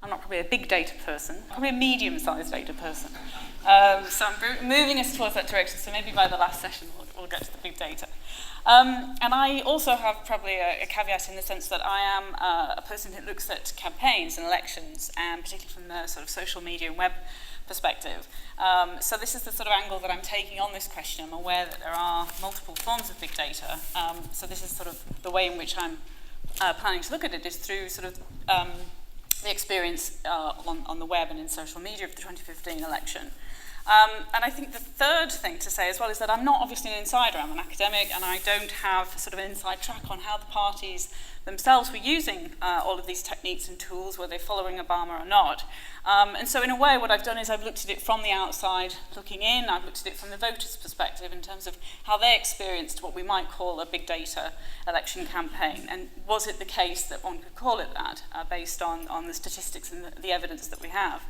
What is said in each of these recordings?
I'm not probably a big data person, probably a medium-sized data person. So I'm moving us towards that direction, so maybe by the last session we'll get to the big data. And I also have probably a caveat in the sense that I am a person who looks at campaigns and elections, and particularly from the sort of social media and web perspective. So this is the sort of angle that I'm taking on this question. I'm aware that there are multiple forms of big data, so this is sort of the way in which I'm planning to look at it is through sort of the experience on the web and in social media of the 2015 election. And I think the third thing to say as well is that I'm not obviously an insider, I'm an academic, and I don't have sort of an inside track on how the parties themselves were using all of these techniques and tools, were they following Obama or not. And so in a way what I've done is I've looked at it from the outside looking in, I've looked at it from the voters' perspective in terms of how they experienced what we might call a big data election campaign, and was it the case that one could call it that based on the statistics and the evidence that we have.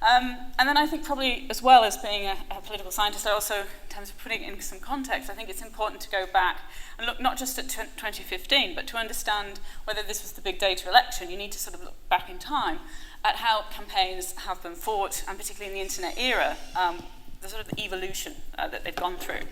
And then I think probably, as well as being a political scientist, I also, in terms of putting it in some context, I think it's important to go back and look not just at 2015, but to understand whether this was the big data election, you need to sort of look back in time at how campaigns have been fought, and particularly in the internet era, the sort of evolution that they've gone through.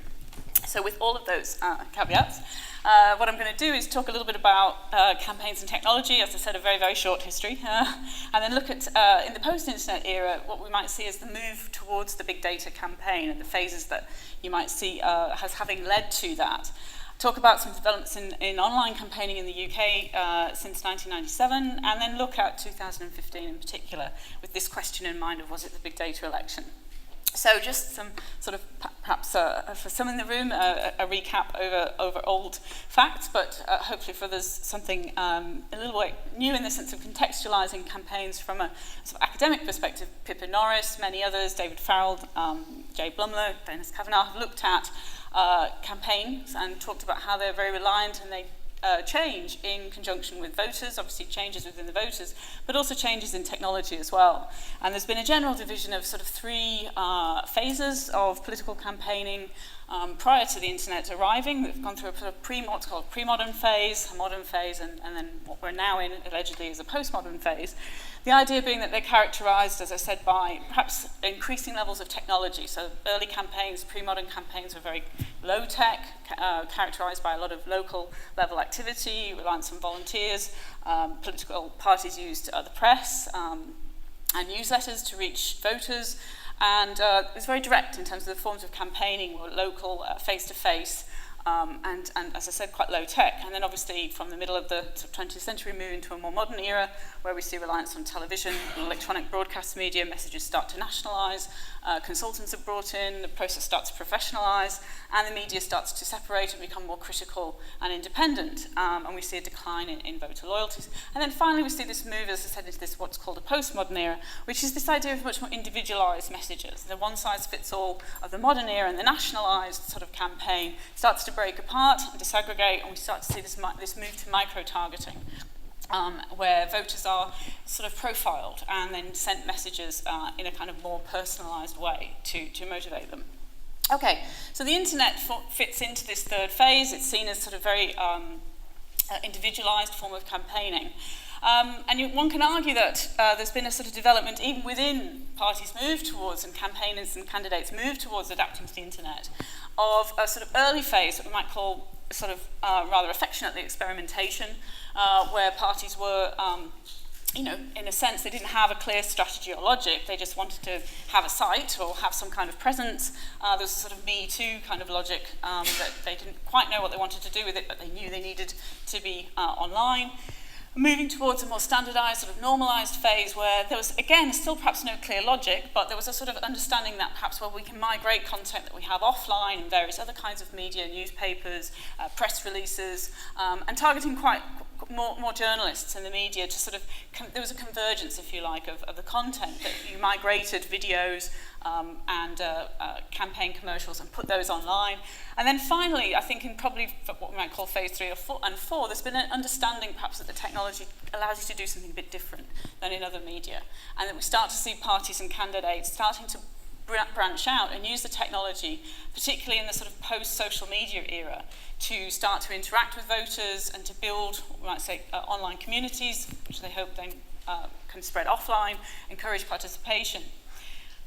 So with all of those caveats, what I'm going to do is talk a little bit about campaigns and technology, as I said, a very, very short history, and then look at, in the post-internet era, what we might see as the move towards the big data campaign and the phases that you might see as having led to that. Talk about some developments in online campaigning in the UK since 1997, and then look at 2015 in particular, with this question in mind of was it the big data election. So just some sort of, perhaps for some in the room, a recap over old facts, but hopefully for others something a little bit new in the sense of contextualising campaigns from a sort of academic perspective. Pippa Norris, many others, David Farrell, Jay Blumler, Dennis Kavanagh have looked at campaigns and talked about how they're very reliant and they change in conjunction with voters, obviously changes within the voters, but also changes in technology as well. And there's been a general division of sort of three phases of political campaigning prior to the internet arriving. We've gone through a sort of what's called pre-modern phase, a modern phase, and then what we're now in allegedly is a postmodern phase. The idea being that they're characterised, as I said, by perhaps increasing levels of technology. So early campaigns, pre-modern campaigns were very low-tech, characterised by a lot of local level activity, reliance on volunteers. Political parties used the press and newsletters to reach voters. And it was very direct in terms of the forms of campaigning, were local, face-to-face, and as I said, quite low-tech. And then obviously from the middle of the 20th century, move into a more modern era where we see reliance on television, electronic broadcast media, messages start to nationalise, consultants are brought in, the process starts to professionalise, and the media starts to separate and become more critical and independent, and we see a decline in voter loyalties. And then finally we see this move, as I said, into this what's called a postmodern era, which is this idea of much more individualised messages. The one-size-fits-all of the modern era and the nationalised sort of campaign starts to break apart and disaggregate, and we start to see this move to micro-targeting. Where voters are sort of profiled and then sent messages in a kind of more personalised way to motivate them. Okay, so the internet fits into this third phase. It's seen as sort of very individualised form of campaigning. And one can argue that there's been a sort of development even within parties' move towards, and campaigners and candidates move towards adapting to the internet, of a sort of early phase that we might call sort of rather affectionately experimentation, where parties were, in a sense, they didn't have a clear strategy or logic. They just wanted to have a site or have some kind of presence. There was a sort of Me Too kind of logic that they didn't quite know what they wanted to do with it, but they knew they needed to be online. Moving towards a more standardised, sort of normalised phase where there was, again, still perhaps no clear logic, but there was a sort of understanding that perhaps where we can migrate content that we have offline and various other kinds of media, newspapers, press releases, and targeting quite more journalists in the media to sort of, there was a convergence, if you like, of the content that you migrated videos and campaign commercials and put those online. And then finally, I think in probably what we might call phase 3 and 4, there's been an understanding perhaps that the technology allows you to do something a bit different than in other media. And that we start to see parties and candidates starting to branch out and use the technology, particularly in the sort of post-social media era, to start to interact with voters and to build, we might say, online communities, which they hope then can spread offline, encourage participation.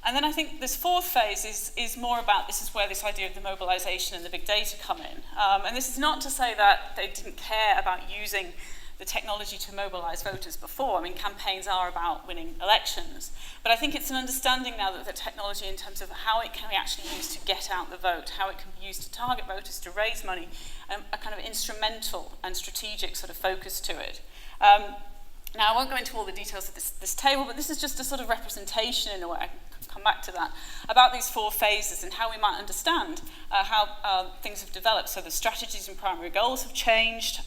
And then I think this fourth phase is more about, this is where this idea of the mobilization and the big data come in. And this is not to say that they didn't care about using the technology to mobilize voters before. I mean, campaigns are about winning elections. But I think it's an understanding now that the technology, in terms of how it can be actually used to get out the vote, how it can be used to target voters, to raise money, a kind of instrumental and strategic sort of focus to it. Now, I won't go into all the details of this table, but this is just a sort of representation, in a way, I can come back to that, about these four phases and how we might understand how things have developed. So the strategies and primary goals have changed.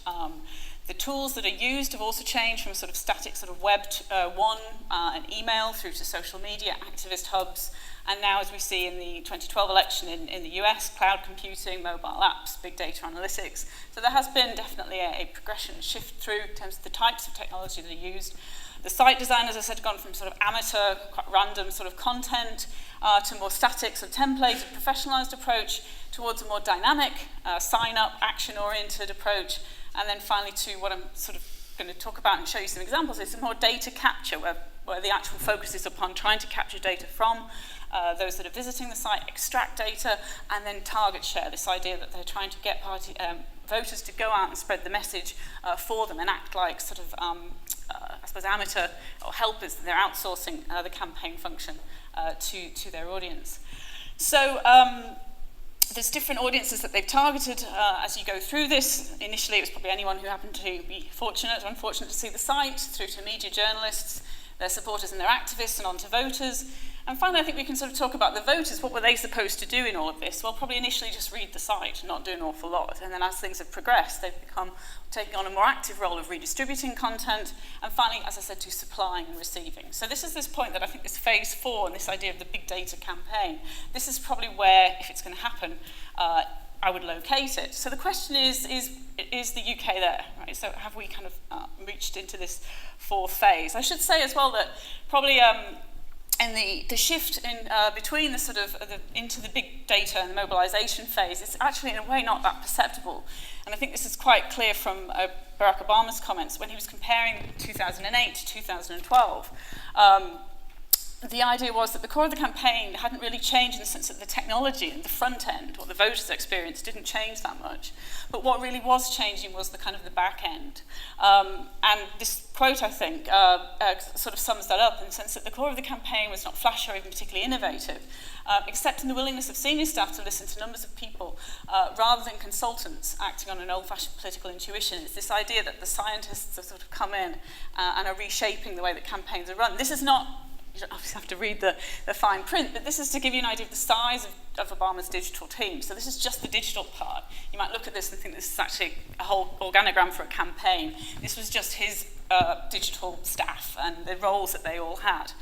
The tools that are used have also changed from a sort of static sort of web and email through to social media, activist hubs, and now, as we see in the 2012 election in the US, cloud computing, mobile apps, big data analytics. So there has been definitely a progression, a shift through in terms of the types of technology that are used. The site design, as I said, gone from sort of amateur, quite random sort of content to more static, sort of templated, professionalized approach, towards a more dynamic, sign-up, action-oriented approach, and then finally to what I'm sort of going to talk about and show you some examples is some more data capture, where the actual focus is upon trying to capture data from those that are visiting the site, extract data, and then target share, this idea that they're trying to get voters to go out and spread the message for them and act like sort of, I suppose, amateur or helpers. They're outsourcing the campaign function to their audience. So there's different audiences that they've targeted as you go through this. Initially, it was probably anyone who happened to be fortunate or unfortunate to see the site, through to media journalists, their supporters and their activists, and on to voters. And finally, I think we can sort of talk about the voters. What were they supposed to do in all of this? Well, probably initially just read the site, not do an awful lot. And then as things have progressed, they've become taking on a more active role of redistributing content, and finally, as I said, to supplying and receiving. So this is this point that I think this phase 4 and this idea of the big data campaign, this is probably where, if it's going to happen, I would locate it. So the question is the UK there? Right? So have we kind of reached into this fourth phase? I should say as well that probably and the shift in between the sort of into the big data and the mobilization phase is actually in a way not that perceptible. And I think this is quite clear from Barack Obama's comments when he was comparing 2008 to 2012. The idea was that the core of the campaign hadn't really changed in the sense that the technology and the front end, what the voters experienced, didn't change that much. But what really was changing was the kind of the back end. And this quote, I think, sort of sums that up in the sense that the core of the campaign was not flashy or even particularly innovative, except in the willingness of senior staff to listen to numbers of people rather than consultants acting on an old-fashioned political intuition. It's this idea that the scientists have sort of come in and are reshaping the way that campaigns are run. This is not, you don't obviously have to read the fine print, but this is to give you an idea of the size of Obama's digital team. So this is just the digital part. You might look at this and think this is actually a whole organogram for a campaign. This was just his digital staff and the roles that they all had.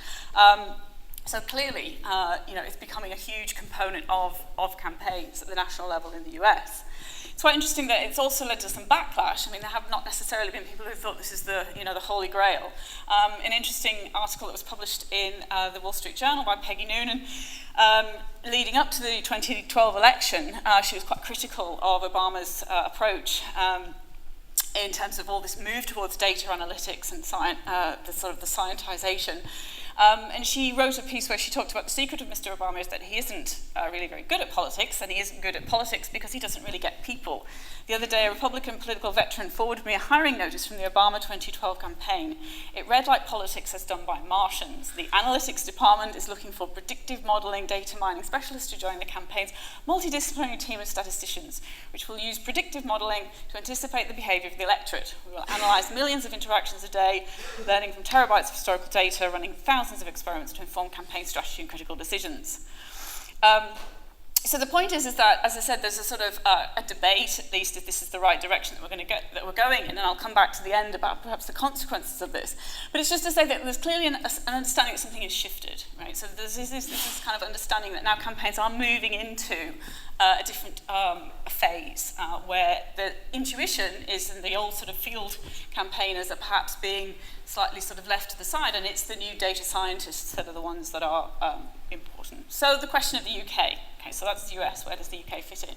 So clearly, it's becoming a huge component of campaigns at the national level in the US. It's quite interesting that it's also led to some backlash. I mean, there have not necessarily been people who thought this is the holy grail. An interesting article that was published in the Wall Street Journal by Peggy Noonan, leading up to the 2012 election, she was quite critical of Obama's approach in terms of all this move towards data analytics and the scientization. And she wrote a piece where she talked about the secret of Mr. Obama is that he isn't really very good at politics, and he isn't good at politics because he doesn't really get people. The other day, a Republican political veteran forwarded me a hiring notice from the Obama 2012 campaign. It read like politics as done by Martians. The analytics department is looking for predictive modeling, data mining specialists to join the campaign's multidisciplinary team of statisticians, which will use predictive modeling to anticipate the behavior of the electorate. We will analyze millions of interactions a day, learning from terabytes of historical data, running thousands of experiments to inform campaign strategy and critical decisions. So the point is that, as I said, there's a sort of a debate, at least, if this is the right direction that we're going in, and I'll come back to the end about perhaps the consequences of this. But it's just to say that there's clearly an understanding that something has shifted, right? So there's this kind of understanding that now campaigns are moving into a different phase where the intuition is in the old sort of field campaigners are perhaps being slightly sort of left to the side, and it's the new data scientists that are the ones that are important. So the question of the UK. Okay, so that's the US. Where does the UK fit in?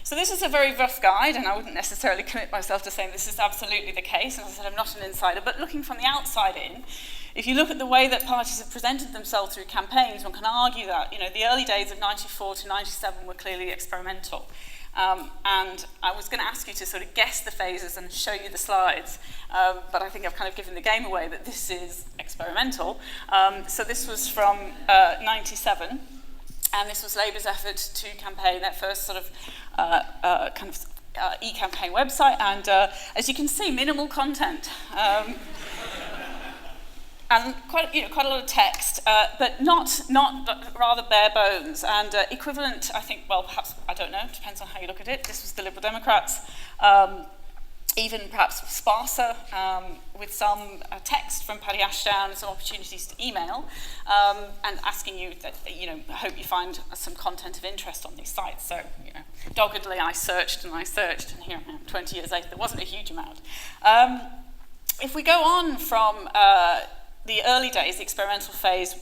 So this is a very rough guide, and I wouldn't necessarily commit myself to saying this is absolutely the case. And as I said, I'm not an insider, but looking from the outside in, if you look at the way that parties have presented themselves through campaigns, one can argue that, you know, the early days of 94 to 97 were clearly experimental. And I was going to ask you to sort of guess the phases and show you the slides, but I think I've kind of given the game away that this is experimental. So this was from 97. And this was Labour's effort to campaign their first sort of e-campaign website, and as you can see, minimal content, and quite a lot of text, but not rather bare bones, and equivalent. I think, well, perhaps I don't know. Depends on how you look at it. This was the Liberal Democrats. Even perhaps sparser, with some text from Paddy Ashdown and some opportunities to email, and asking you that, you know, I hope you find some content of interest on these sites. So, you know, doggedly I searched, and here I am, 20 years later, there wasn't a huge amount. If we go on from the early days, the experimental phase,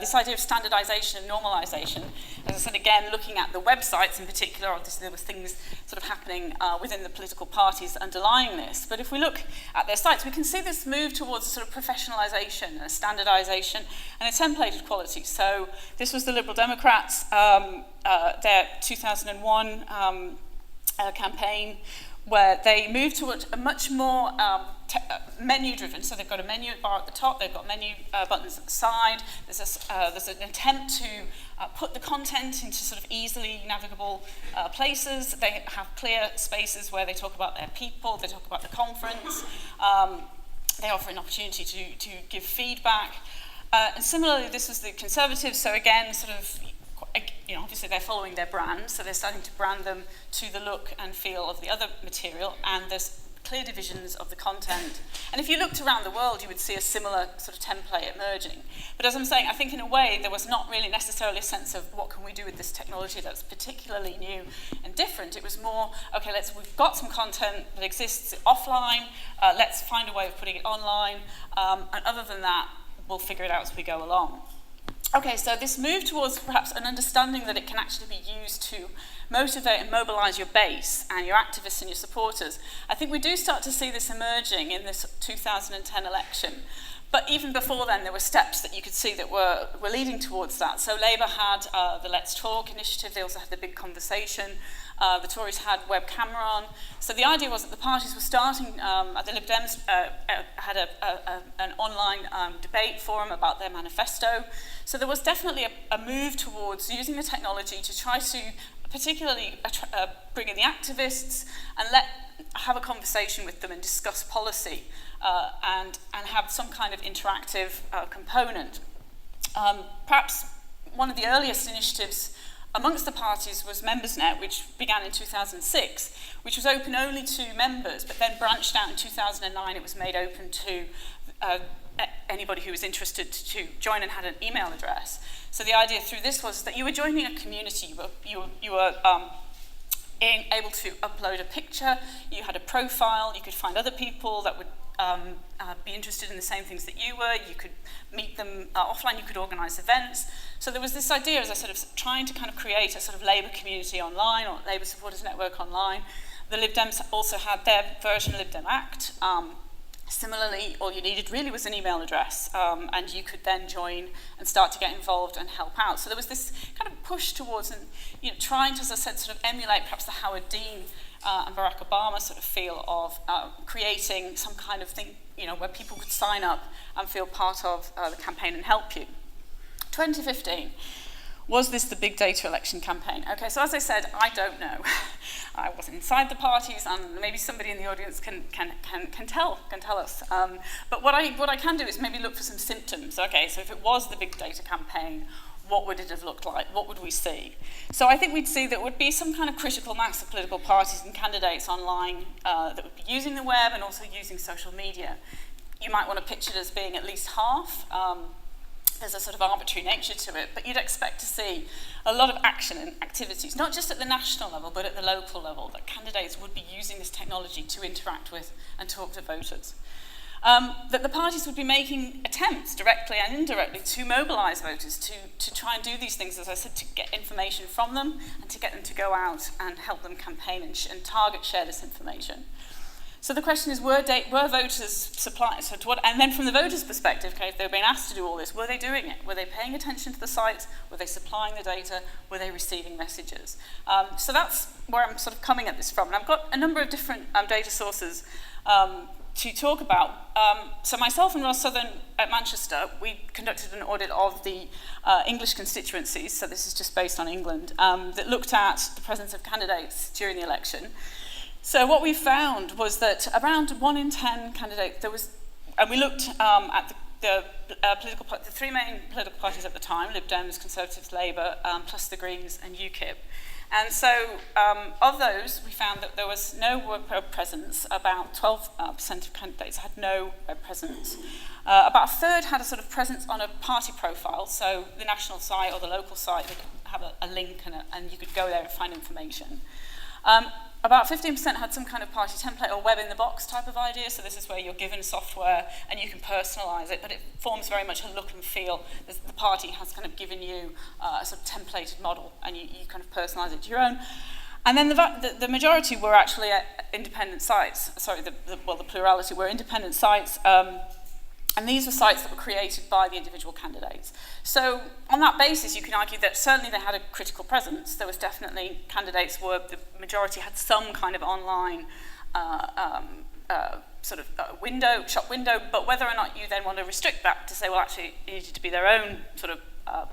this idea of standardization and normalization, as I said again, looking at the websites in particular, obviously there was things sort of happening within the political parties underlying this, but if we look at their sites, we can see this move towards a sort of professionalization, a standardization, and a templated quality. So this was the Liberal Democrats, their 2001 campaign, where they moved towards a much more menu-driven. So they've got a menu bar at the top, they've got menu buttons at the side. There's an attempt to put the content into sort of easily navigable places. They have clear spaces where they talk about their people, they talk about the conference. They offer an opportunity to give feedback. And similarly, this was the Conservatives. So again, sort of, you know, obviously they're following their brand, so they're starting to brand them to the look and feel of the other material, and there's clear divisions of the content. And if you looked around the world, you would see a similar sort of template emerging. But as I'm saying, I think in a way there was not really necessarily a sense of what can we do with this technology that's particularly new and different. It was more, okay, we've got some content that exists offline, let's find a way of putting it online, and other than that, we'll figure it out as we go along. Okay, so this move towards perhaps an understanding that it can actually be used to motivate and mobilize your base and your activists and your supporters. I think we do start to see this emerging in this 2010 election. But even before then, there were steps that you could see that were leading towards that. So Labour had the Let's Talk initiative. They also had the Big Conversation. The Tories had web camera on. So the idea was that the parties were starting, the Lib Dems had an online debate forum about their manifesto. So there was definitely a move towards using the technology to try to particularly bring in the activists and have a conversation with them and discuss policy and have some kind of interactive component. Perhaps one of the earliest initiatives amongst the parties was MembersNet, which began in 2006, which was open only to members, but then branched out in 2009. It was made open to anybody who was interested to join and had an email address. So the idea through this was that you were joining a community. You were able to upload a picture, you had a profile, you could find other people that would be interested in the same things that you were, you could meet them offline, you could organise events. So there was this idea, as I said, of trying to kind of create a sort of Labour community online, or Labour supporters network online. The Lib Dems also had their version of Lib Dem Act. Similarly, all you needed really was an email address, and you could then join and start to get involved and help out. So there was this kind of push towards, trying to, as I said, sort of emulate perhaps the Howard Dean and Barack Obama sort of feel of creating some kind of thing, where people could sign up and feel part of the campaign and help you. 2015. Was this the big data election campaign? Okay, so as I said, I don't know. I wasn't inside the parties, and maybe somebody in the audience can tell us. But what I can do is maybe look for some symptoms. Okay, so if it was the big data campaign, what would it have looked like? What would we see? So I think we'd see that would be some kind of critical mass of political parties and candidates online that would be using the web and also using social media. You might want to picture it as being at least half. There's a sort of arbitrary nature to it, but you'd expect to see a lot of action and activities, not just at the national level, but at the local level, that candidates would be using this technology to interact with and talk to voters. that the parties would be making attempts, directly and indirectly, to mobilise voters, to try and do these things, as I said, to get information from them and to get them to go out and help them campaign and target share this information. So the question is, were voters supplied? So and then from the voters' perspective, okay, if they were being asked to do all this, were they doing it? Were they paying attention to the sites? Were they supplying the data? Were they receiving messages? So that's where I'm sort of coming at this from. And I've got a number of different data sources to talk about. So myself and Ross Southern at Manchester, we conducted an audit of the English constituencies, so this is just based on England, that looked at the presence of candidates during the election. So what we found was that around 1 in 10 candidates, and we looked at the three main political parties at the time, Lib Dems, Conservatives, Labour, plus the Greens and UKIP. And so of those, we found that there was no web presence. About 12% of candidates had no web presence. About a third had a sort of presence on a party profile, so the national site or the local site would have a link and you could go there and find information. About 15% had some kind of party template or web in the box type of idea, so this is where you're given software and you can personalise it, but it forms very much a look and feel. The party has kind of given you a sort of templated model and you kind of personalise it to your own. And then the majority were actually independent sites. Sorry, the plurality were independent sites. And these were sites that were created by the individual candidates. So on that basis, you can argue that certainly they had a critical presence. There was definitely, the majority had some kind of online shop window, but whether or not you then want to restrict that to say, well, actually, it needed to be their own sort of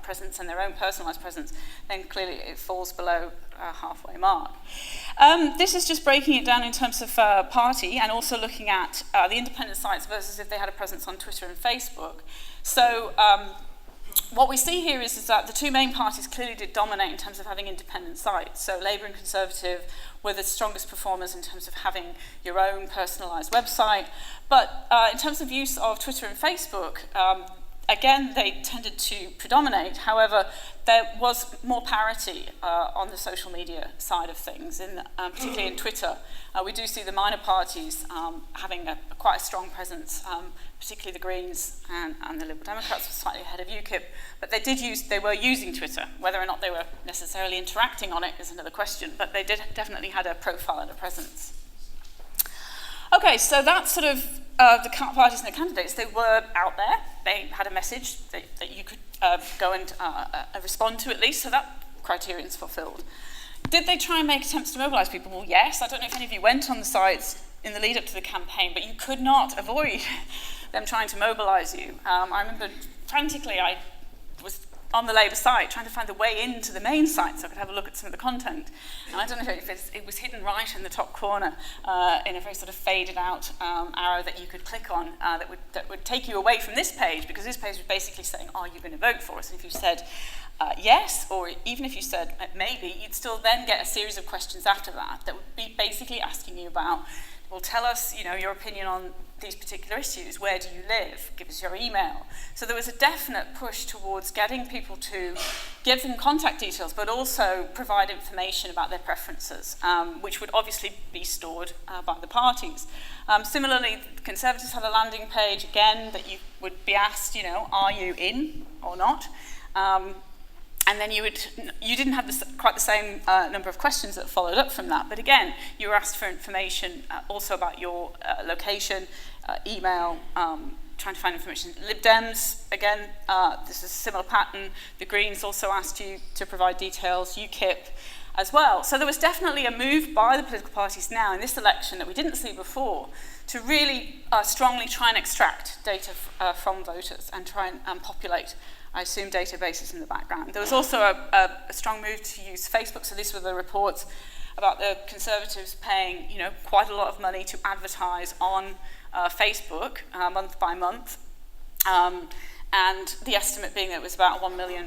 presence and their own personalised presence, then clearly it falls below halfway mark. This is just breaking it down in terms of party and also looking at the independent sites versus if they had a presence on Twitter and Facebook. So what we see here is that the two main parties clearly did dominate in terms of having independent sites. So Labour and Conservative were the strongest performers in terms of having your own personalised website. But in terms of use of Twitter and Facebook, again, they tended to predominate. However, there was more parity on the social media side of things, particularly in Twitter. We do see the minor parties having quite a strong presence, particularly the Greens and the Liberal Democrats were slightly ahead of UKIP, but they were using Twitter. Whether or not they were necessarily interacting on it is another question, but they definitely had a profile and a presence. Okay, so that's sort of the parties and the candidates. They were out there. They had a message that you could go and respond to at least, so that criterion is fulfilled. Did they try and make attempts to mobilise people? Well, yes. I don't know if any of you went on the sites in the lead up to the campaign, but you could not avoid them trying to mobilise you. I remember frantically I was on the Labour site trying to find the way into the main site so I could have a look at some of the content. And I don't know if it was hidden right in the top corner in a very sort of faded out arrow that you could click on that would take you away from this page, because this page was basically saying, are you going to vote for us? And if you said yes, or even if you said maybe, you'd still then get a series of questions after that would be basically asking you about, well, tell us, your opinion on these particular issues. Where do you live? Give us your email. So there was a definite push towards getting people to give them contact details, but also provide information about their preferences, which would obviously be stored by the parties. Similarly, the Conservatives had a landing page, again, that you would be asked, are you in or not? And then you didn't have quite the same number of questions that followed up from that. But again, you were asked for information also about your location, email, trying to find information. Lib Dems, again, this is a similar pattern. The Greens also asked you to provide details, UKIP as well. So there was definitely a move by the political parties now in this election that we didn't see before to really strongly try and extract data from voters and try and populate, I assume, databases in the background. There was also a strong move to use Facebook. So these were the reports about the Conservatives paying, quite a lot of money to advertise on Facebook month by month, and the estimate being that it was about £1 million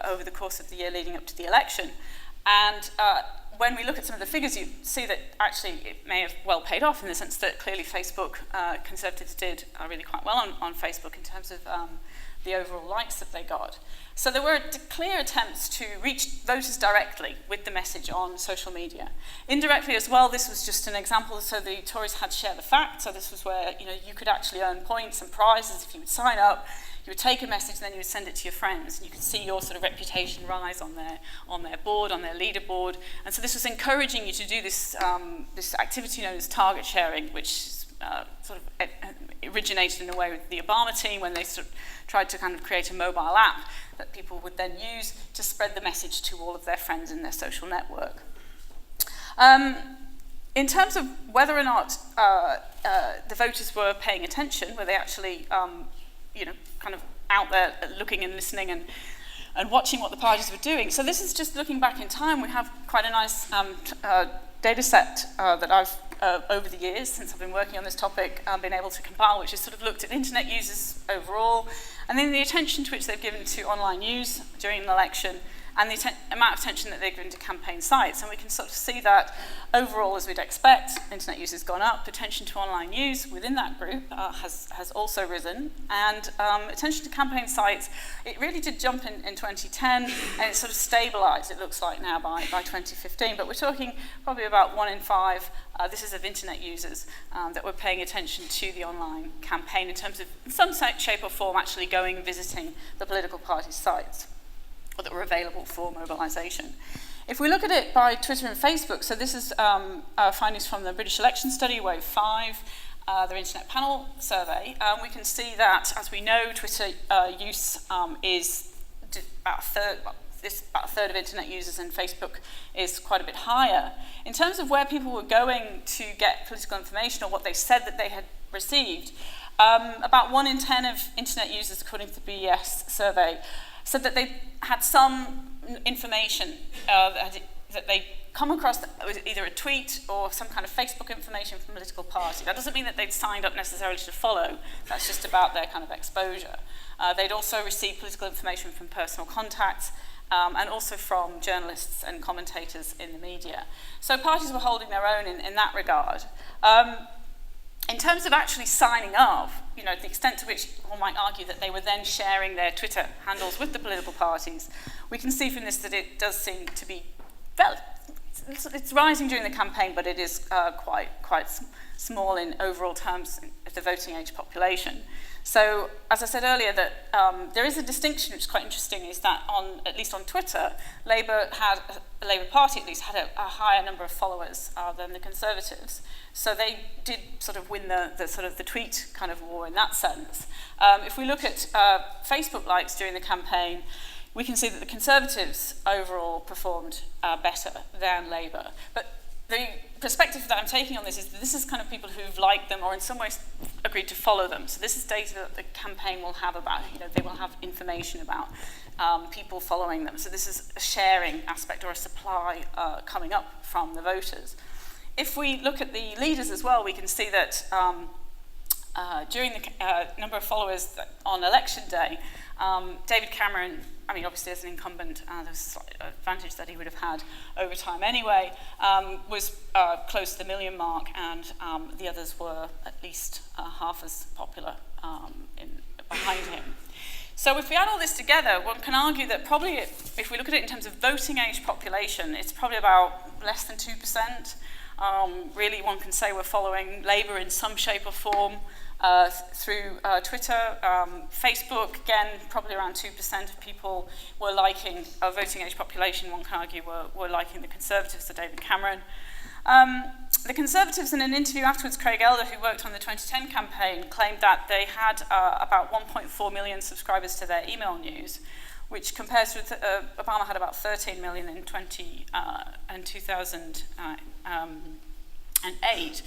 over the course of the year leading up to the election. And when we look at some of the figures, you see that actually it may have well paid off in the sense that clearly Facebook, Conservatives did really quite well on Facebook in terms of the overall likes that they got. So there were clear attempts to reach voters directly with the message on social media. Indirectly as well, this was just an example. So the Tories had Share the Fact. So this was where you could actually earn points and prizes if you would sign up. You would take a message, and then you would send it to your friends, and you could see your sort of reputation rise on their board, on their leaderboard. And so this was encouraging you to do this this activity known as target sharing, which sort of originated in a way with the Obama team when they sort of tried to kind of create a mobile app that people would then use to spread the message to all of their friends in their social network. In terms of whether or not the voters were paying attention, were they actually kind of out there looking and listening and watching what the parties were doing. So this is just looking back in time. We have quite a nice data set that I've, over the years, since I've been working on this topic, been able to compile, which has sort of looked at internet users overall, and then the attention to which they've given to online news during an election, and the amount of attention that they've given to campaign sites. And we can sort of see that overall, as we'd expect, internet use has gone up. Attention to online news within that group has also risen. And attention to campaign sites, it really did jump in 2010, and it sort of stabilized, it looks like now, by 2015. But we're talking probably about 1 in 5, this is of internet users, that were paying attention to the online campaign in terms of, in some shape or form, actually going and visiting the political party sites, or that were available for mobilisation. If we look at it by Twitter and Facebook, so this is findings from the British election study, Wave 5, their internet panel survey, we can see that, as we know, Twitter use is about a third of internet users, and Facebook is quite a bit higher. In terms of where people were going to get political information, or what they said that they had received, about 1 in 10 of internet users, according to the BES survey, said that they had some information that they come across, that was either a tweet or some kind of Facebook information from a political party. That doesn't mean that they'd signed up necessarily to follow. That's just about their kind of exposure. They'd also received political information from personal contacts, and also from journalists and commentators in the media. So parties were holding their own in that regard. In terms of actually signing up, the extent to which one might argue that they were then sharing their Twitter handles with the political parties, we can see from this that it does seem to be, it's rising during the campaign, but it is quite small in overall terms of the voting age population. So, as I said earlier, that there is a distinction which is quite interesting, is that at least on Twitter, the Labour Party at least had a higher number of followers than the Conservatives. So they did sort of win the tweet kind of war in that sense. If we look at Facebook likes during the campaign, we can see that the Conservatives overall performed better than Labour. But the perspective that I'm taking on this is that this is kind of people who've liked them or in some ways agreed to follow them. So this is data that the campaign will have about, they will have information about people following them. So this is a sharing aspect or a supply coming up from the voters. If we look at the leaders as well, we can see that during the number of followers on election day, David Cameron, obviously as an incumbent, there's an advantage that he would have had over time anyway, was close to the 1 million mark, and the others were at least half as popular behind him. So if we add all this together, one can argue that probably, if we look at it in terms of voting age population, it's probably about less than 2%. Really, one can say we're following Labour in some shape or form through Twitter. Facebook, again, probably around 2% of people were liking, voting age population, one can argue, were liking the Conservatives, so David Cameron. The Conservatives, in an interview afterwards, Craig Elder, who worked on the 2010 campaign, claimed that they had about 1.4 million subscribers to their email news, which compares with Obama had about 13 million in 2008,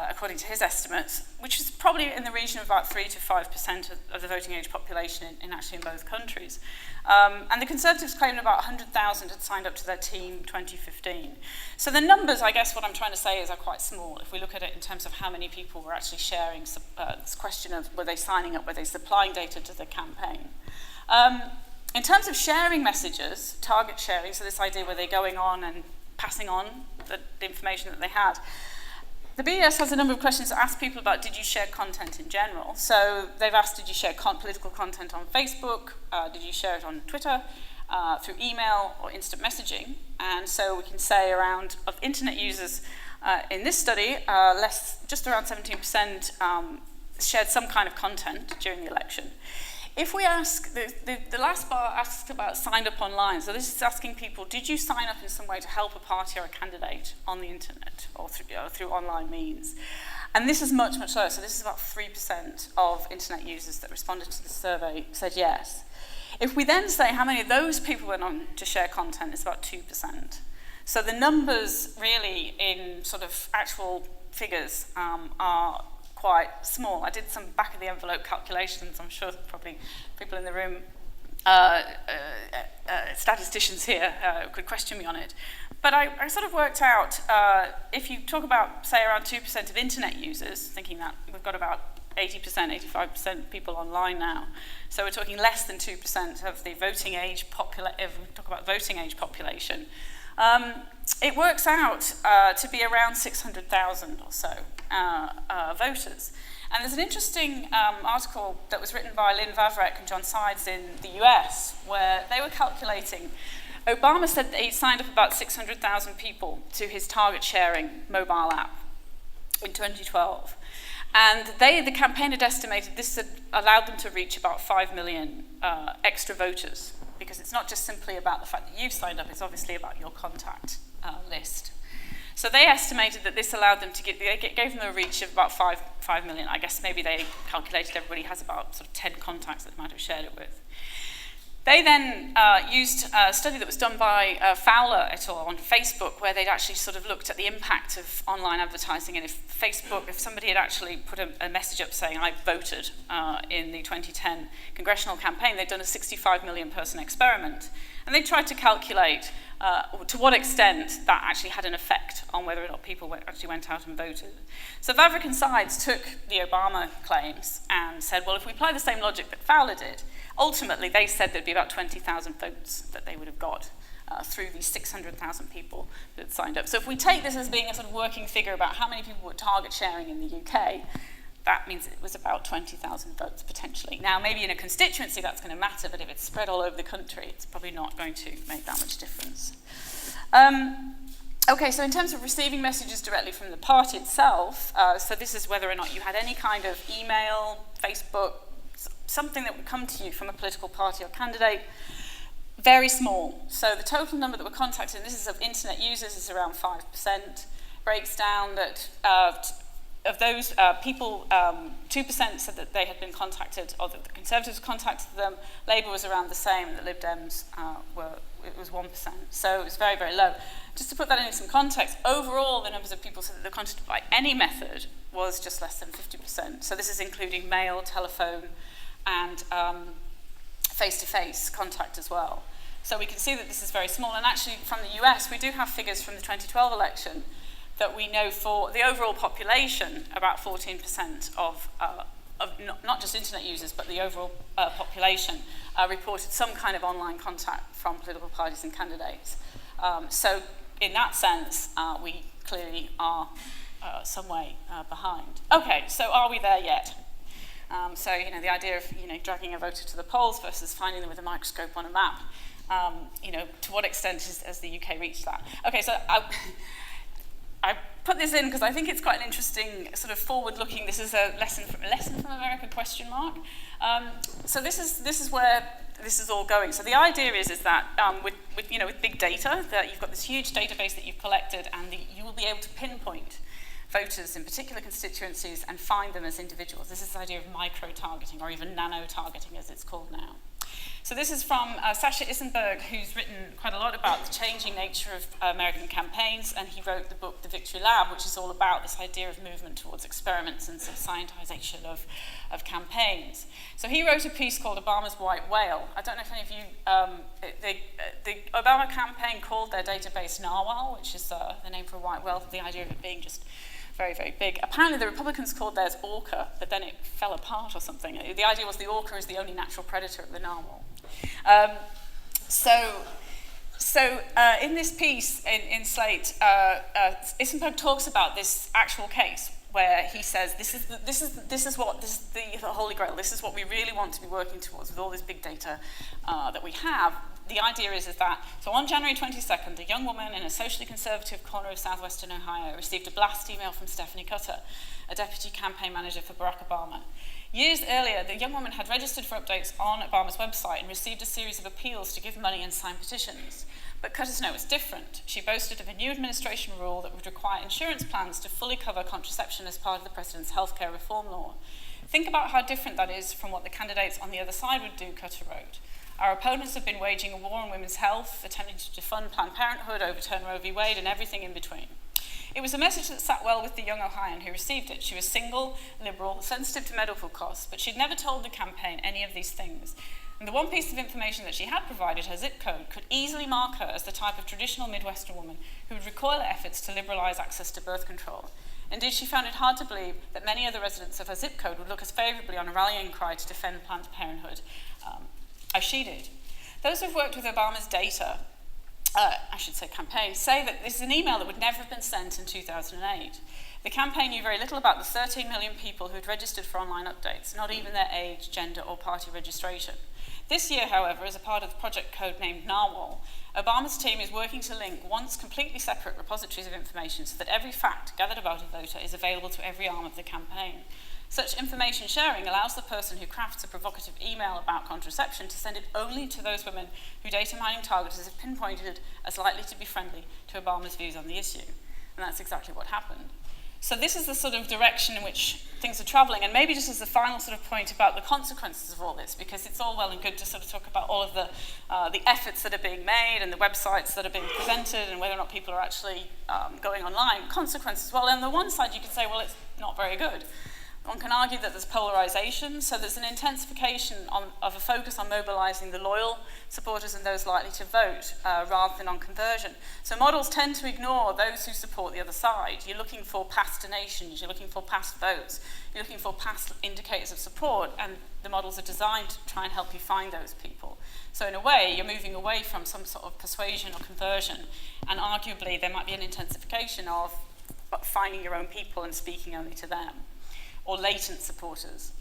according to his estimates, which is probably in the region of about 3 to 5% of the voting age population in both countries. And the Conservatives claimed about 100,000 had signed up to their team in 2015. So the numbers, I guess what I'm trying to say is, are quite small if we look at it in terms of how many people were actually sharing this question of were they signing up, were they supplying data to the campaign. In terms of sharing messages, target sharing, so this idea where they're going on and passing on the information that they had, The BES has a number of questions to ask people about, did you share content in general? So they've asked, did you share political content on Facebook? Did you share it on Twitter? Through email or instant messaging? And so we can say around, of internet users in this study, just around 17% shared some kind of content during the election. If we ask, the last bar asks about signed up online. So this is asking people, did you sign up in some way to help a party or a candidate on the internet or through online means? And this is much, much lower. So this is about 3% of internet users that responded to the survey said yes. If we then say how many of those people went on to share content, it's about 2%. So the numbers really in sort of actual figures are quite small. I did some back of the envelope calculations. I'm sure probably people in the room, statisticians here could question me on it. But I sort of worked out, if you talk about, say, around 2% of internet users, thinking that we've got about 80%, 85% people online now. So we're talking less than 2% of the voting age population, if we talk about voting age population. It works out to be around 600,000 or so voters. And there's an interesting article that was written by Lynn Vavrek and John Sides in the US, where they were calculating. Obama said that he signed up about 600,000 people to his target sharing mobile app in 2012. And the campaign had estimated this had allowed them to reach about 5 million extra voters, because it's not just simply about the fact that you've signed up, it's obviously about your contact list. So they estimated that this allowed them to gave them a reach of about 5 million. I guess maybe they calculated everybody has about sort of 10 contacts that they might have shared it with. They then used a study that was done by Fowler et al. On Facebook, where they'd actually sort of looked at the impact of online advertising, and if somebody had actually put a message up saying, I voted in the 2010 congressional campaign, they'd done a 65 million person experiment. And they tried to calculate to what extent that actually had an effect on whether or not people actually went out and voted. So Vavrek and Sides took the Obama claims and said, well, if we apply the same logic that Fowler did, ultimately they said there'd be about 20,000 votes that they would have got through these 600,000 people that had signed up. So if we take this as being a sort of working figure about how many people were target sharing in the UK, that means it was about 20,000 votes potentially. Now, maybe in a constituency that's going to matter, but if it's spread all over the country, it's probably not going to make that much difference. Okay, so in terms of receiving messages directly from the party itself, so this is whether or not you had any kind of email, Facebook, something that would come to you from a political party or candidate, very small. So the total number that were contacted, and this is of internet users, is around 5%. Breaks down that of those people, 2% said that they had been contacted, or that the Conservatives contacted them. Labour was around the same, and the Lib Dems it was 1%. So it was very, very low. Just to put that into some context, overall the numbers of people said that they were contacted by any method was just less than 50%. So this is including mail, telephone, and face-to-face contact as well. So we can see that this is very small. And actually from the US, we do have figures from the 2012 election that we know for the overall population, about 14% of not just internet users, but the overall population reported some kind of online contact from political parties and candidates. So in that sense, we clearly are some way behind. Okay, so are we there yet? So, the idea of, dragging a voter to the polls versus finding them with a microscope on a map, to what extent has the UK reached that? Okay, so I put this in because I think it's quite an interesting sort of forward-looking. This is a lesson from America ? So this is where this is all going. So the idea is that with big data, that you've got this huge database that you've collected, and you will be able to pinpoint voters in particular constituencies and find them as individuals. This is the idea of micro-targeting, or even nano-targeting as it's called now. So this is from Sasha Issenberg, who's written quite a lot about the changing nature of American campaigns, and he wrote the book The Victory Lab, which is all about this idea of movement towards experiments and sort of scientization of campaigns. So he wrote a piece called Obama's White Whale. I don't know if any of you, the Obama campaign called their database Narwhal, which is the name for a white whale, the idea of it being just very, very big. Apparently the Republicans called theirs Orca, but then it fell apart or something. The idea was the orca is the only natural predator of the narwhal. So So in this piece in Slate, Isenberg talks about this actual case where he says this is the Holy Grail. This is what we really want to be working towards with all this big data that we have. The idea is that, so on January 22nd, a young woman in a socially conservative corner of southwestern Ohio received a blast email from Stephanie Cutter, a deputy campaign manager for Barack Obama. Years earlier, the young woman had registered for updates on Obama's website and received a series of appeals to give money and sign petitions. But Cutter's note was different. She boasted of a new administration rule that would require insurance plans to fully cover contraception as part of the president's healthcare reform law. Think about how different that is from what the candidates on the other side would do, Cutter wrote. Our opponents have been waging a war on women's health, attempting to defund Planned Parenthood, overturn Roe v. Wade, and everything in between. It was a message that sat well with the young Ohioan who received it. She was single, liberal, sensitive to medical costs, but she'd never told the campaign any of these things. And the one piece of information that she had provided, her zip code, could easily mark her as the type of traditional Midwestern woman who would recoil at efforts to liberalize access to birth control. Indeed, she found it hard to believe that many other residents of her zip code would look as favorably on a rallying cry to defend Planned Parenthood as she did. Those who've worked with Obama's data, campaign, say that this is an email that would never have been sent in 2008. The campaign knew very little about the 13 million people who had registered for online updates, not even their age, gender, or party registration. This year, however, as a part of the project code named Narwhal, Obama's team is working to link once completely separate repositories of information so that every fact gathered about a voter is available to every arm of the campaign. Such information sharing allows the person who crafts a provocative email about contraception to send it only to those women who data mining targeters have pinpointed as likely to be friendly to Obama's views on the issue. And that's exactly what happened. So this is the sort of direction in which things are traveling, and maybe just as the final sort of point about the consequences of all this, because it's all well and good to sort of talk about all of the efforts that are being made and the websites that are being presented and whether or not people are actually going online. Consequences, well, on the one side you could say, well, it's not very good. One can argue that there's polarization, so there's an intensification of a focus on mobilizing the loyal supporters and those likely to vote rather than on conversion. So models tend to ignore those who support the other side. You're looking for past donations, you're looking for past votes, you're looking for past indicators of support, and the models are designed to try and help you find those people. So in a way, you're moving away from some sort of persuasion or conversion, and arguably there might be an intensification of finding your own people and speaking only to them, or latent supporters.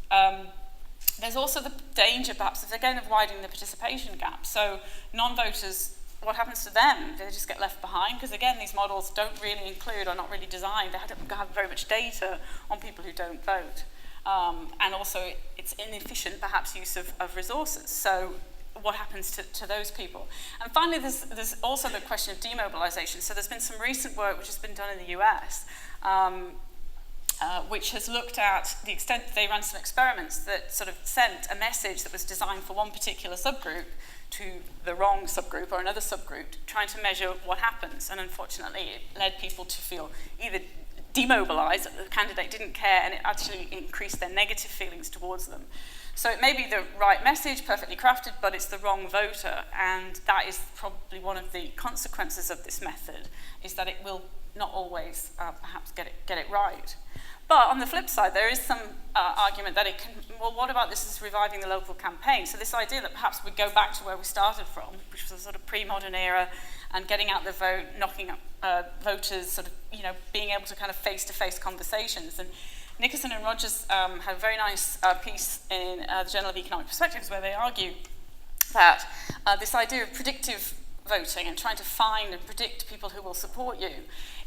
There's also the danger, perhaps, again, of widening the participation gap. So non-voters, what happens to them? They just get left behind? Because again, these models don't really include, or not really designed, they don't have very much data on people who don't vote. And also, it's inefficient, perhaps, use of resources. So what happens to those people? And finally, there's also the question of demobilization. So there's been some recent work which has been done in the US, which has looked at the extent that they ran some experiments that sort of sent a message that was designed for one particular subgroup to the wrong subgroup or another subgroup, trying to measure what happens. And unfortunately, it led people to feel either demobilized, that the candidate didn't care, and it actually increased their negative feelings towards them. So it may be the right message, perfectly crafted, but it's the wrong voter. And that is probably one of the consequences of this method, is that it will not always perhaps get it right. But on the flip side, there is some argument that it can, well, what about this is reviving the local campaign? So this idea that perhaps we go back to where we started from, which was a sort of pre-modern era, and getting out the vote, knocking up voters, sort of, being able to kind of face-to-face conversations. And Nickerson and Rogers had a very nice piece in the Journal of Economic Perspectives where they argue that this idea of predictive voting and trying to find and predict people who will support you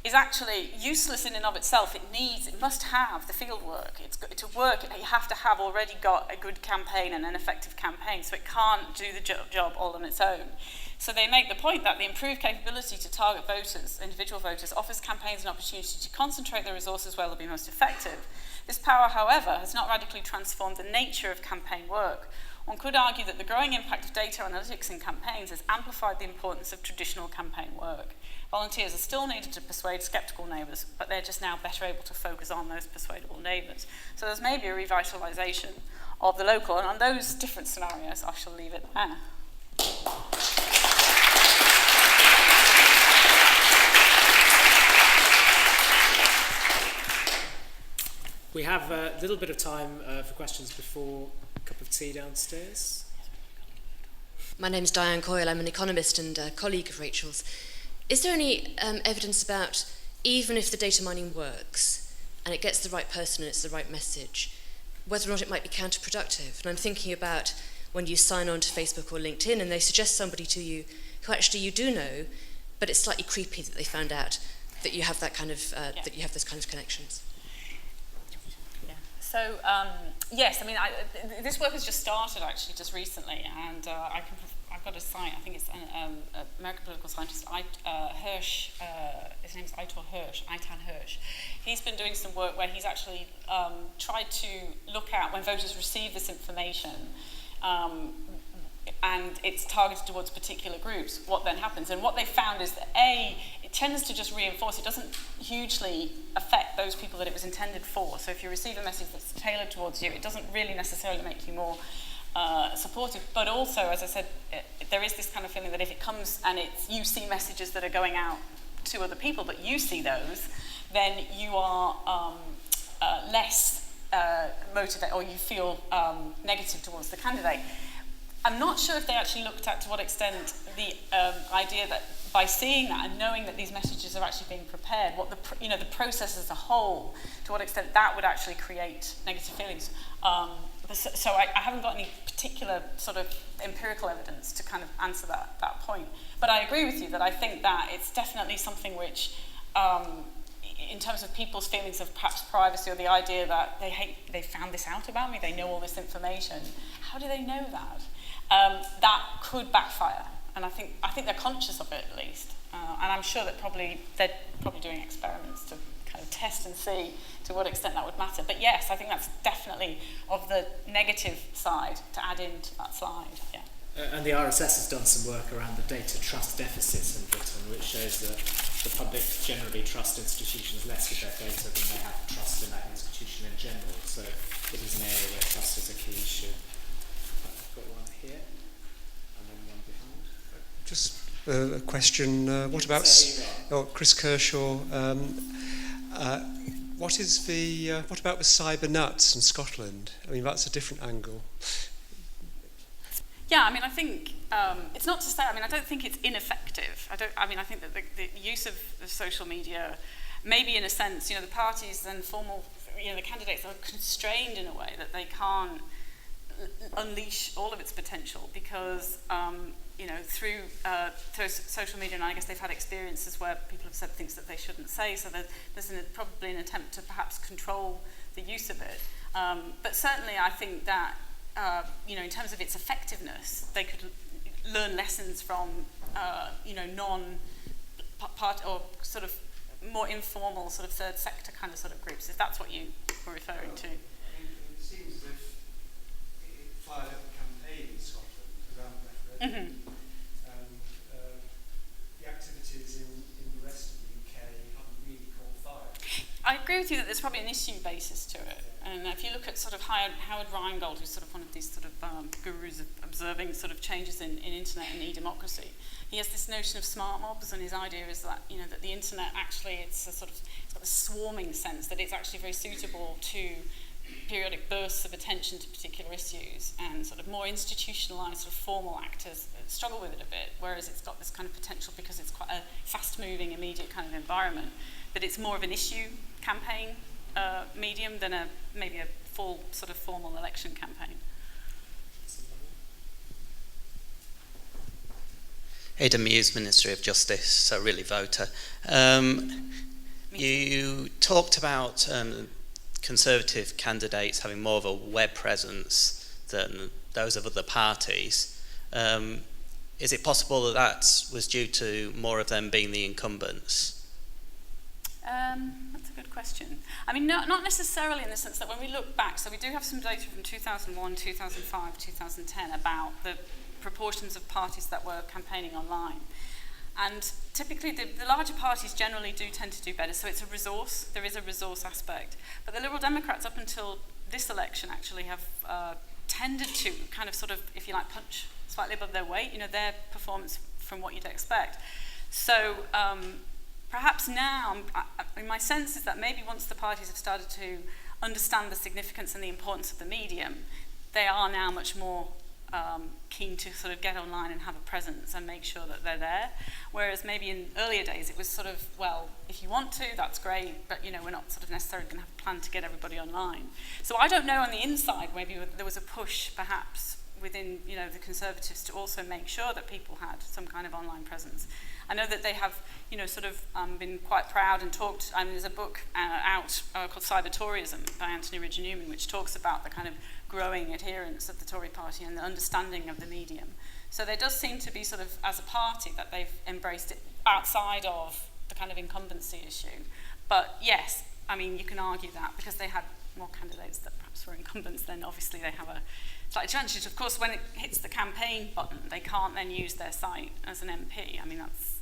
is actually useless in and of itself. It must have the field work. To work, you have to have already got a good campaign and an effective campaign, so it can't do the job all on its own. So they make the point that the improved capability to target voters, individual voters, offers campaigns an opportunity to concentrate their resources where they'll be most effective. This power, however, has not radically transformed the nature of campaign work. One could argue that the growing impact of data analytics in campaigns has amplified the importance of traditional campaign work. Volunteers are still needed to persuade sceptical neighbours, but they're just now better able to focus on those persuadable neighbours. So there's maybe a revitalisation of the local, and on those different scenarios, I shall leave it there. We have a little bit of time for questions before a cup of tea downstairs. My name's Diane Coyle. I'm an economist and a colleague of Rachel's. Is there any evidence about, even if the data mining works and it gets the right person and it's the right message, whether or not it might be counterproductive? And I'm thinking about when you sign on to Facebook or LinkedIn and they suggest somebody to you who actually you do know, but it's slightly creepy that they found out that you have that kind of that you have those kind of connections. So yes, I mean this work has just started actually just recently, and I've got a site. I think it's an American political scientist, Hirsch. His name's Eitan Hirsch. He's been doing some work where he's actually tried to look at when voters receive this information. And it's targeted towards particular groups, what then happens. And what they found is that it tends to just reinforce, it doesn't hugely affect those people that it was intended for. So if you receive a message that's tailored towards you, it doesn't really necessarily make you more supportive. But also, as I said, there is this kind of feeling that if it comes and you see messages that are going out to other people, but you see those, then you are less motivated, or you feel negative towards the candidate. I'm not sure if they actually looked at to what extent the idea that by seeing that and knowing that these messages are actually being prepared, what the process as a whole, to what extent that would actually create negative feelings. So I haven't got any particular sort of empirical evidence to kind of answer that point. But I agree with you that I think that it's definitely something which, in terms of people's feelings of perhaps privacy, or the idea that they found this out about me, they know all this information. How do they know that? That could backfire, and I think they're conscious of it at least, and I'm sure that they're probably doing experiments to kind of test and see to what extent that would matter. But yes, I think that's definitely of the negative side to add into that slide. Yeah. And the RSS has done some work around the data trust deficit in Britain, which shows that the public generally trust institutions less with their data than they have trust in that institution in general. So it is an area where trust is a key issue. I've got one here, and then one behind. Just a question. What about Chris Kershaw? What about the cyber nuts in Scotland? I mean, that's a different angle. Yeah, I mean, I think it's not to say. I mean, I don't think it's ineffective. I think that the use of social media, maybe in a sense, the parties and the candidates are constrained in a way that they can't unleash all of its potential because, through social media, and I guess they've had experiences where people have said things that they shouldn't say. So there's probably an attempt to perhaps control the use of it. But certainly, I think that. In terms of its effectiveness, they could learn lessons from, non-part or sort of more informal sort of third sector kind of sort of groups, if that's what you were referring to. I mean, it seems as if it fired up a campaign in Scotland around the referendum. Mm-hmm. The activities in the rest of the UK haven't really caught fire. I agree with you that there's probably an issue basis to it. And if you look at sort of Howard Rheingold, who's sort of one of these sort of gurus of observing sort of changes in internet and e-democracy, he has this notion of smart mobs, and his idea is that that the internet actually it's got a swarming sense, that it's actually very suitable to periodic bursts of attention to particular issues, and sort of more institutionalized sort of formal actors struggle with it a bit, whereas it's got this kind of potential because it's quite a fast-moving, immediate kind of environment, that it's more of an issue campaign medium than maybe a full sort of formal election campaign. Aidan Muse, Ministry of Justice, so really voter. You talked about Conservative candidates having more of a web presence than those of other parties. Is it possible that was due to more of them being the incumbents? That's a good question. I mean, not necessarily in the sense that when we look back, so we do have some data from 2001, 2005, 2010 about the proportions of parties that were campaigning online. And typically the larger parties generally do tend to do better, so it's a resource, there is a resource aspect. But the Liberal Democrats up until this election actually have tended to kind of sort of, if you like, punch slightly above their weight, their performance from what you'd expect. So perhaps now, my sense is that maybe once the parties have started to understand the significance and the importance of the medium, they are now much more keen to sort of get online and have a presence and make sure that they're there. Whereas maybe in earlier days it was sort of, well, if you want to, that's great, but we're not sort of necessarily going to have a plan to get everybody online. So I don't know on the inside, maybe there was a push perhaps within the Conservatives to also make sure that people had some kind of online presence. I know that they have sort of been quite proud and talked. There's a book out called Cyber Toryism by Anthony Ridge Newman, which talks about the kind of growing adherence of the Tory party and the understanding of the medium. So there does seem to be sort of, as a party, that they've embraced it outside of the kind of incumbency issue. But yes, you can argue that because they had more candidates that perhaps were incumbents, then obviously they have a slight advantage. Of course, when it hits the campaign button, they can't then use their site as an MP. That's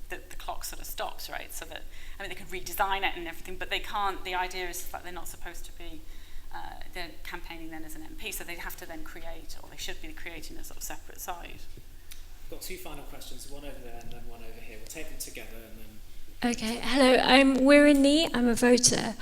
the clock sort of stops, right? So that they could redesign it and everything, but they can't. The idea is that they're not supposed to be they're campaigning then as an MP, so they'd have to then create, or they should be creating a sort of separate site. I've got two final questions, one over there and then one over here. We'll take them together and then. Okay, hello, I'm Wirini, I'm a voter.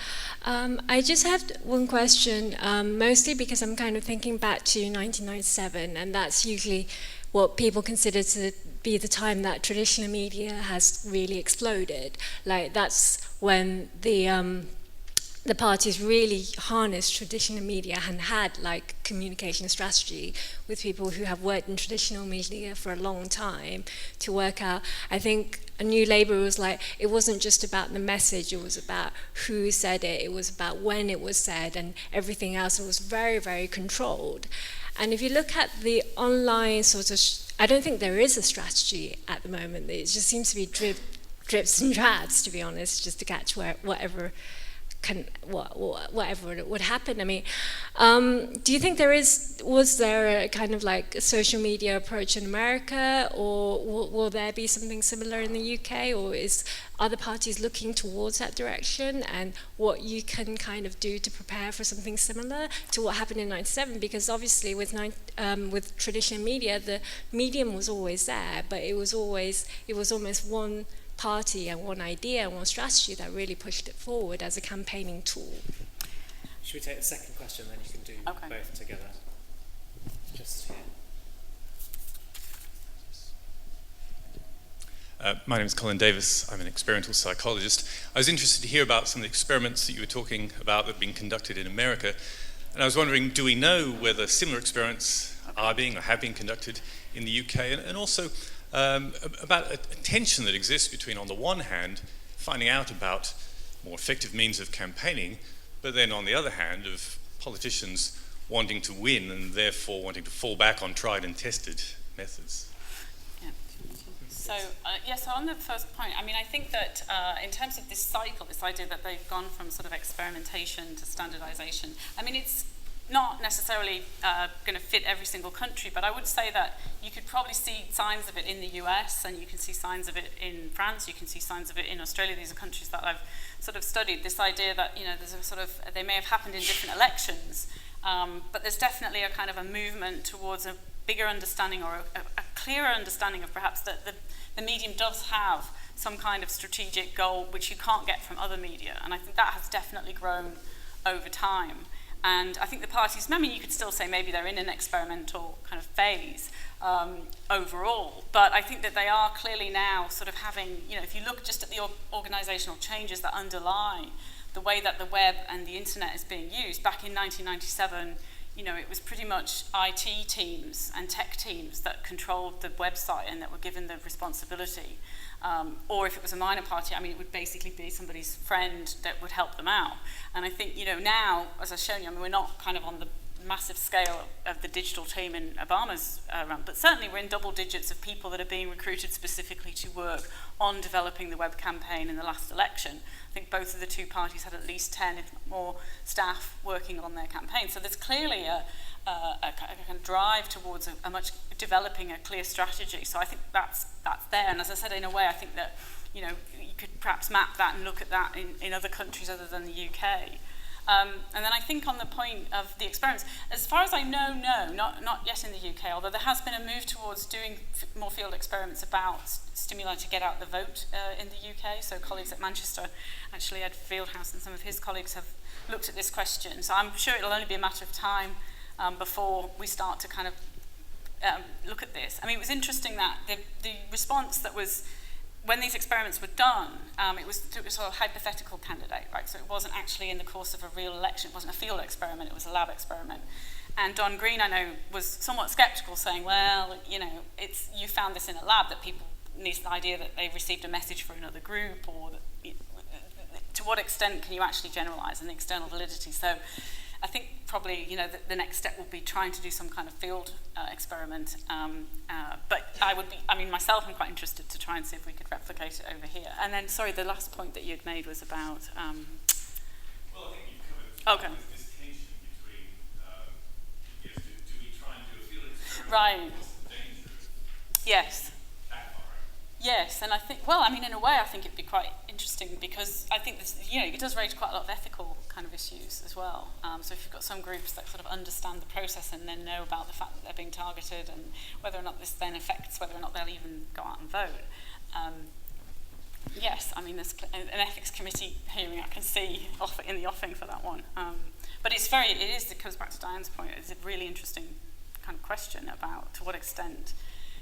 I just have one question, mostly because I'm kind of thinking back to 1997, and that's usually what people consider to be the time that traditional media has really exploded. Like, that's when the parties really harnessed traditional media and had like communication strategy with people who have worked in traditional media for a long time to work out. I think a New Labour was like, it wasn't just about the message, it was about who said it, it was about when it was said, and everything else was very, very controlled. And if you look at the online sort of, I don't think there is a strategy at the moment. It just seems to be drips and drabs, to be honest, just to catch whatever would happen. Do you think was there a kind of like a social media approach in America, or will there be something similar in the UK, or is other parties looking towards that direction, and what you can kind of do to prepare for something similar to what happened in 97? Because obviously with traditional media, the medium was always there, but it was almost one party and one idea and one strategy that really pushed it forward as a campaigning tool. Should we take the second question, then you can do both together? Just here. My name is Colin Davis. I'm an experimental psychologist. I was interested to hear about some of the experiments that you were talking about that have been conducted in America. And I was wondering, do we know whether similar experiments are being or have been conducted in the UK? And also, about a tension that exists between, on the one hand, finding out about more effective means of campaigning, but then on the other hand, of politicians wanting to win and therefore wanting to fall back on tried and tested methods. Yeah. So on the first point, I think that in terms of this cycle, this idea that they've gone from sort of experimentation to standardization, it's not necessarily going to fit every single country, but I would say that you could probably see signs of it in the US, and you can see signs of it in France, you can see signs of it in Australia. These are countries that I've sort of studied, this idea that, there's a sort of, they may have happened in different elections, but there's definitely a kind of a movement towards a bigger understanding, or a clearer understanding of perhaps that the medium does have some kind of strategic goal which you can't get from other media, and I think that has definitely grown over time. And I think the parties, you could still say maybe they're in an experimental kind of phase overall, but I think that they are clearly now sort of having, if you look just at the organisational changes that underlie the way that the web and the internet is being used, back in 1997, it was pretty much IT teams and tech teams that controlled the website and that were given the responsibility. Or if it was a minor party, it would basically be somebody's friend that would help them out. And I think, now, as I've shown you, we're not kind of on the massive scale of the digital team in Obama's run, but certainly we're in double digits of people that are being recruited specifically to work on developing the web campaign in the last election. I think both of the two parties had at least 10, if not more, staff working on their campaign. So there's clearly a kind of drive towards developing a clear strategy. So I think that's there. And as I said, in a way, I think that you could perhaps map that and look at that in other countries other than the UK. And then I think on the point of the experiments, as far as I know, no, not yet in the UK, although there has been a move towards doing more field experiments about stimuli to get out the vote in the UK. So colleagues at Manchester, actually Ed Fieldhouse and some of his colleagues have looked at this question. So I'm sure it'll only be a matter of time before we start to kind of look at this. I mean, it was interesting that the response that was, when these experiments were done, it was a sort of hypothetical candidate, right? So it wasn't actually in the course of a real election. It wasn't a field experiment. It was a lab experiment. And Don Green, I know, was somewhat skeptical, saying, well, you know, you found this in a lab, that people need the idea that they received a message for another group, or that, to what extent can you actually generalize an external validity? So I think probably, you know, the next step will be trying to do some kind of field experiment. But myself, I'm quite interested to try and see if we could replicate it over here. And then, sorry, the last point that you'd made was about... Well, I think you've covered this tension between, yes, do we try and do a field experiment? Right. What's the danger of Yes. backfiring? Yes, and I think, well, I mean, in a way, I think it'd be quite interesting, because I think this, you know, it does raise quite a lot of ethical kind of issues as well. So if you've got some groups that sort of understand the process and then know about the fact that they're being targeted, and whether or not this then affects whether or not they'll even go out and vote. Yes, I mean, there's an ethics committee hearing I can see in the offing for that one. But it comes back to Diane's point, it's a really interesting kind of question about to what extent,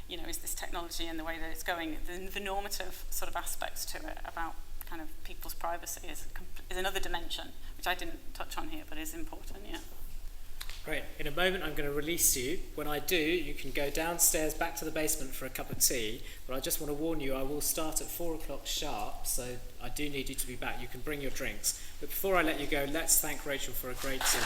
you know, is this technology and the way that it's going, the normative sort of aspects to it about kind of people's privacy is another dimension, which I didn't touch on here, but is important, yeah. Great. In a moment, I'm going to release you. When I do, you can go downstairs back to the basement for a cup of tea. But I just want to warn you, I will start at 4 o'clock sharp, so I do need you to be back. You can bring your drinks. But before I let you go, let's thank Rachel for a great talk.